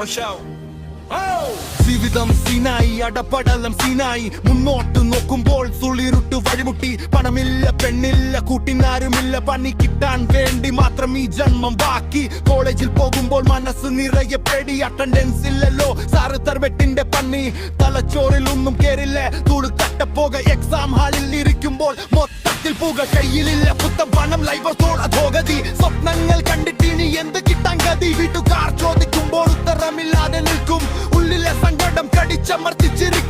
show. ജീവിതം സീനായി, അടപടലം സീനായി. മുന്നോട്ട് നോക്കുമ്പോൾ സുളിരുട്ട് വഴിമുട്ടി. പണമില്ല, പെണ്ണില്ല, കൂട്ടിനാരുമില്ല. പണി കിട്ടാൻ വേണ്ടി മാത്രം ഈ ജന്മം ബാക്കി. കോളേജിൽ പോകുമ്പോൾ മനസ്സ് നിറയെ പേടി. അറ്റൻഡൻസ് ഇല്ലല്ലോ, സാറ് തർവെട്ടിന്റെ പണി. തലച്ചോറിൽ ഒന്നും കേറില്ല, തൂട് കട്ടപ്പോക. എക്സാം ഹാളിൽ ഇരിക്കുമ്പോൾ മൊത്തത്തിൽ പുക. കയ്യിലില്ല പുത്തൻ പണം, ലൈവത്തോടധോഗതി. സ്വപ്നങ്ങൾ കണ്ടിട്ട് ഇനി എന്ത് കിട്ടാൻ ഗതി? വീട്ടുകാർ ചോദിക്കുമ്പോൾ ഉത്തരമില്ലാതെ നിൽക്കും. ഉള്ളിലെ സങ്കടം കടിച്ചമർത്തിച്ചിരിക്കും.